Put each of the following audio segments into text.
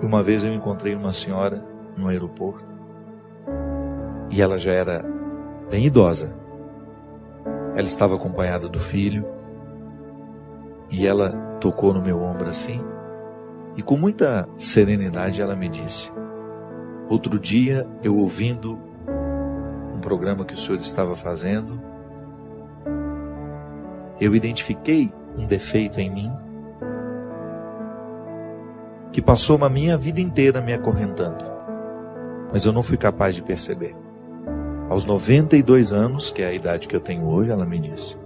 Uma vez eu encontrei uma senhora no aeroporto e ela já era bem idosa. Ela estava acompanhada do filho e ela tocou no meu ombro assim e com muita serenidade ela me disse: outro dia eu ouvindo um programa que o senhor estava fazendo, eu identifiquei um defeito em mim que passou a minha vida inteira me acorrentando, mas eu não fui capaz de perceber. Aos 92 anos, que é a idade que eu tenho hoje, ela me disse,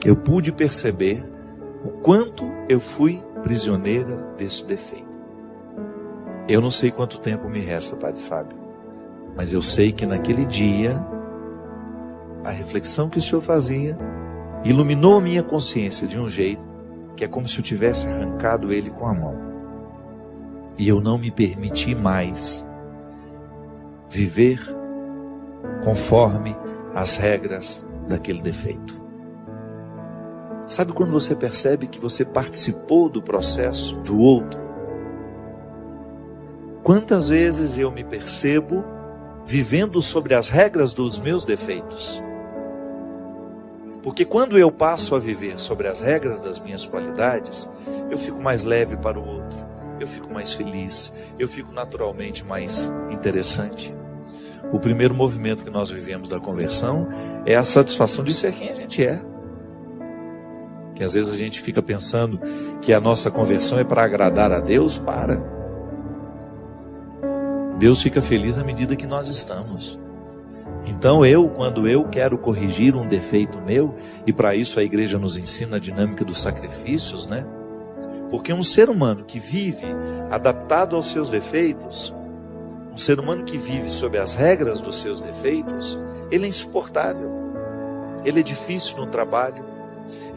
eu pude perceber o quanto eu fui prisioneira desse defeito. Eu não sei quanto tempo me resta, Padre Fábio, mas eu sei que naquele dia, a reflexão que o senhor fazia iluminou a minha consciência de um jeito que é como se eu tivesse arrancado ele com a mão. E eu não me permiti mais viver conforme as regras daquele defeito. Sabe quando você percebe que você participou do processo do outro? Quantas vezes eu me percebo vivendo sobre as regras dos meus defeitos? Porque quando eu passo a viver sobre as regras das minhas qualidades, eu fico mais leve para o outro, eu fico mais feliz, eu fico naturalmente mais interessante. O primeiro movimento que nós vivemos da conversão é a satisfação de ser quem a gente é. Que às vezes a gente fica pensando que a nossa conversão é para agradar a Deus, para. Deus fica feliz à medida que nós estamos. Então quando eu quero corrigir um defeito meu, e para isso a igreja nos ensina a dinâmica dos sacrifícios, né? Porque um ser humano que vive adaptado aos seus defeitos, um ser humano que vive sob as regras dos seus defeitos, ele é insuportável. Ele é difícil no trabalho,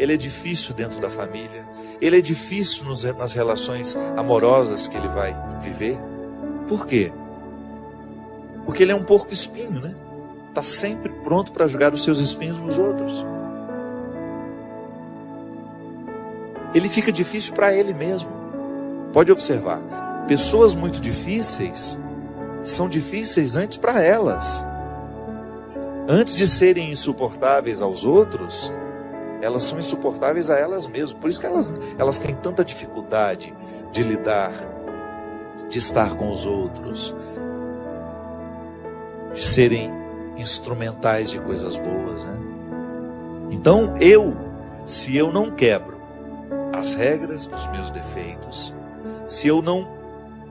ele é difícil dentro da família, ele é difícil nas relações amorosas que ele vai viver. Por quê? Porque ele é um porco espinho, né? Está sempre pronto para jogar os seus espinhos nos outros. Ele fica difícil para ele mesmo. Pode observar, pessoas muito difíceis são difíceis antes para elas. Antes de serem insuportáveis aos outros, elas são insuportáveis a elas mesmas. Por isso que elas têm tanta dificuldade de lidar, de estar com os outros, de serem instrumentais de coisas boas, né? Então se eu não quebro as regras dos meus defeitos, se eu não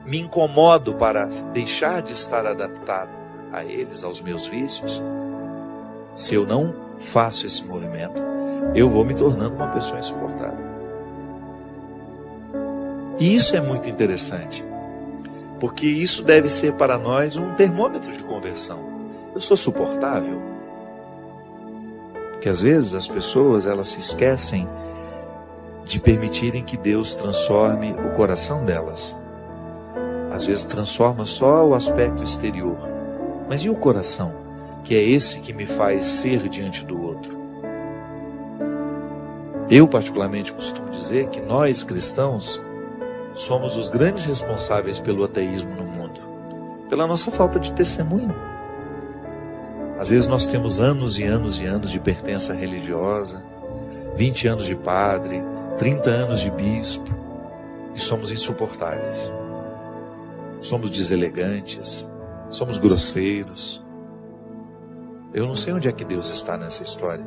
me incomodo para deixar de estar adaptado a eles, aos meus vícios, se eu não faço esse movimento, eu vou me tornando uma pessoa insuportável. E isso é muito interessante, porque isso deve ser para nós um termômetro de conversão. Eu sou suportável? Porque às vezes as pessoas, elas se esquecem de permitirem que Deus transforme o coração delas. Às vezes transforma só o aspecto exterior. Mas e o coração? Que é esse que me faz ser diante do outro. Eu particularmente costumo dizer que nós cristãos somos os grandes responsáveis pelo ateísmo no mundo. Pela nossa falta de testemunho. Às vezes nós temos anos e anos e anos de pertença religiosa, 20 anos de padre, 30 anos de bispo, e somos insuportáveis. Somos deselegantes, somos grosseiros. Eu não sei onde é que Deus está nessa história.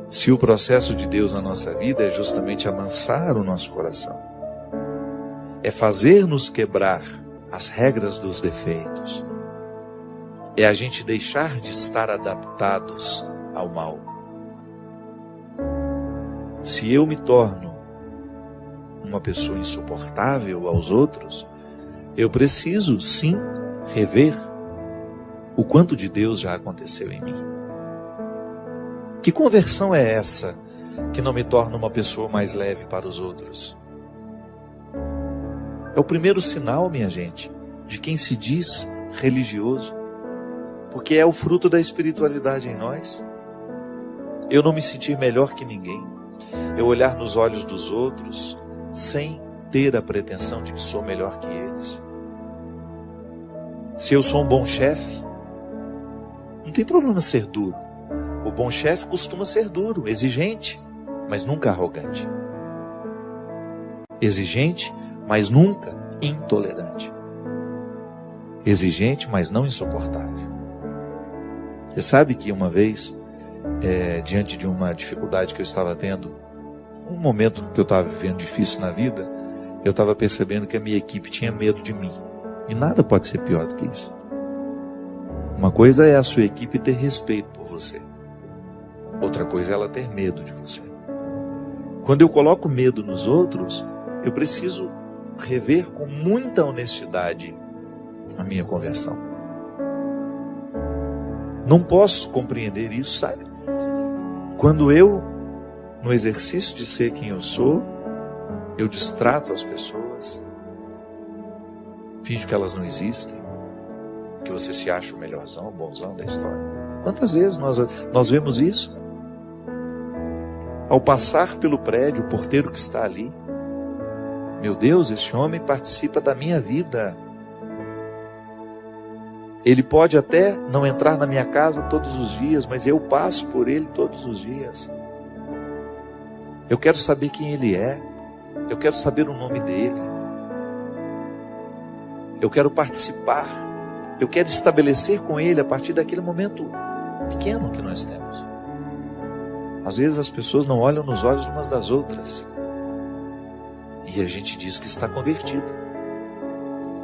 Se o processo de Deus na nossa vida é justamente amansar o nosso coração, é fazer-nos quebrar as regras dos defeitos, é a gente deixar de estar adaptados ao mal. Se eu me torno uma pessoa insuportável aos outros, eu preciso sim rever o quanto de Deus já aconteceu em mim. Que conversão é essa que não me torna uma pessoa mais leve para os outros? É o primeiro sinal, minha gente, de quem se diz religioso. Porque é o fruto da espiritualidade em nós. Eu não me sentir melhor que ninguém. Eu olhar nos olhos dos outros sem ter a pretensão de que sou melhor que eles. Se eu sou um bom chefe, não tem problema ser duro. O bom chefe costuma ser duro, exigente, mas nunca arrogante. Exigente, mas nunca intolerante. Exigente, mas não insuportável. Você sabe que uma vez, diante de uma dificuldade que eu estava tendo, um momento que eu estava vivendo difícil na vida, eu estava percebendo que a minha equipe tinha medo de mim. E nada pode ser pior do que isso. Uma coisa é a sua equipe ter respeito por você. Outra coisa é ela ter medo de você. Quando eu coloco medo nos outros, eu preciso rever com muita honestidade a minha conversão. Não posso compreender isso, sabe? Quando eu, no exercício de ser quem eu sou, eu distrato as pessoas, finjo que elas não existem, que você se acha o melhorzão, o bonzão da história. Quantas vezes nós vemos isso? Ao passar pelo prédio, o porteiro que está ali, meu Deus, esse homem participa da minha vida. Ele pode até não entrar na minha casa todos os dias, mas eu passo por ele todos os dias. Eu quero saber quem ele é. Eu quero saber o nome dele. Eu quero participar. Eu quero estabelecer com ele a partir daquele momento pequeno que nós temos. Às vezes as pessoas não olham nos olhos umas das outras. E a gente diz que está convertido.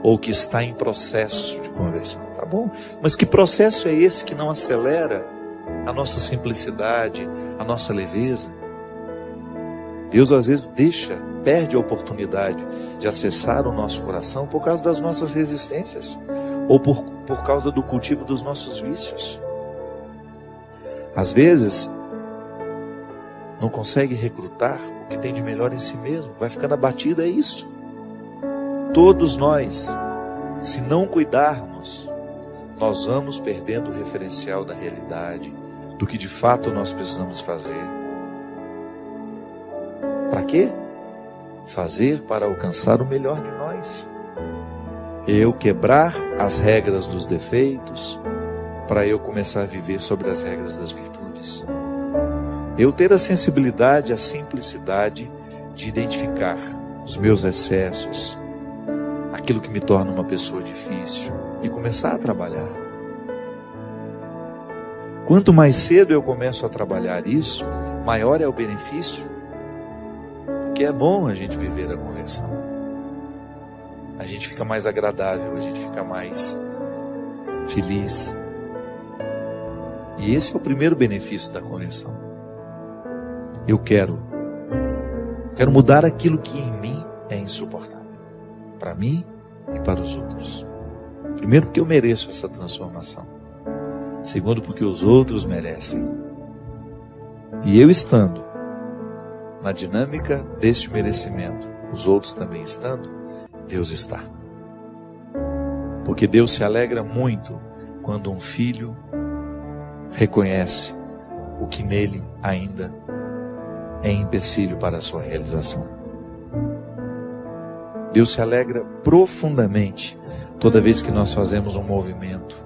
Ou que está em processo de conversão. Tá bom, mas que processo é esse que não acelera a nossa simplicidade, a nossa leveza? Deus às vezes perde a oportunidade de acessar o nosso coração por causa das nossas resistências, ou por causa do cultivo dos nossos vícios. Às vezes, não consegue recrutar o que tem de melhor em si mesmo, vai ficando abatido, é isso. Todos nós, se não cuidarmos, nós vamos perdendo o referencial da realidade, do que de fato nós precisamos fazer. Para quê? Fazer para alcançar o melhor de nós. Eu quebrar as regras dos defeitos, para eu começar a viver sobre as regras das virtudes. Eu ter a sensibilidade, a simplicidade de identificar os meus excessos, aquilo que me torna uma pessoa difícil, e começar a trabalhar. Quanto mais cedo eu começo a trabalhar isso, maior é o benefício, porque é bom a gente viver a conversão. A gente fica mais agradável, a gente fica mais feliz. E esse é o primeiro benefício da conversão. Eu quero mudar aquilo que em mim é insuportável, para mim e para os outros. Primeiro, porque eu mereço essa transformação. Segundo, porque os outros merecem. E eu estando na dinâmica deste merecimento, os outros também estando, Deus está. Porque Deus se alegra muito quando um filho reconhece o que nele ainda é empecilho para a sua realização. Deus se alegra profundamente toda vez que nós fazemos um movimento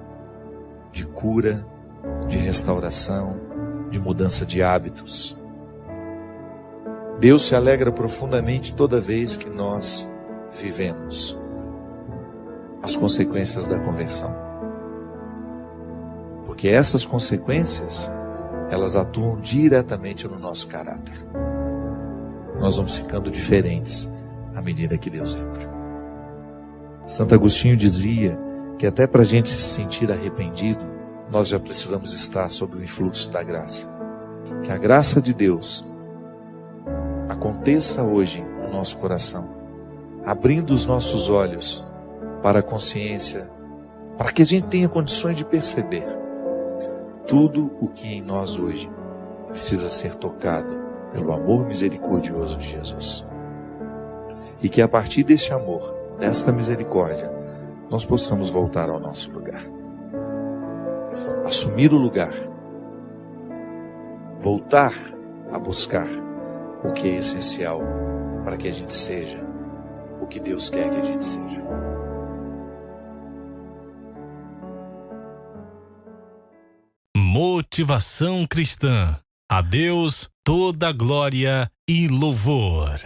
de cura, de restauração, de mudança de hábitos. Deus se alegra profundamente toda vez que nós vivemos as consequências da conversão. Porque essas consequências, elas atuam diretamente no nosso caráter. Nós vamos ficando diferentes à medida que Deus entra. Santo Agostinho dizia que até para a gente se sentir arrependido, nós já precisamos estar sob o influxo da graça. Que a graça de Deus aconteça hoje no nosso coração, abrindo os nossos olhos para a consciência, para que a gente tenha condições de perceber tudo o que em nós hoje precisa ser tocado pelo amor misericordioso de Jesus. E que a partir desse amor, desta misericórdia, nós possamos voltar ao nosso lugar. Assumir o lugar. Voltar a buscar o que é essencial para que a gente seja o que Deus quer que a gente seja. Motivação cristã. A Deus toda glória e louvor.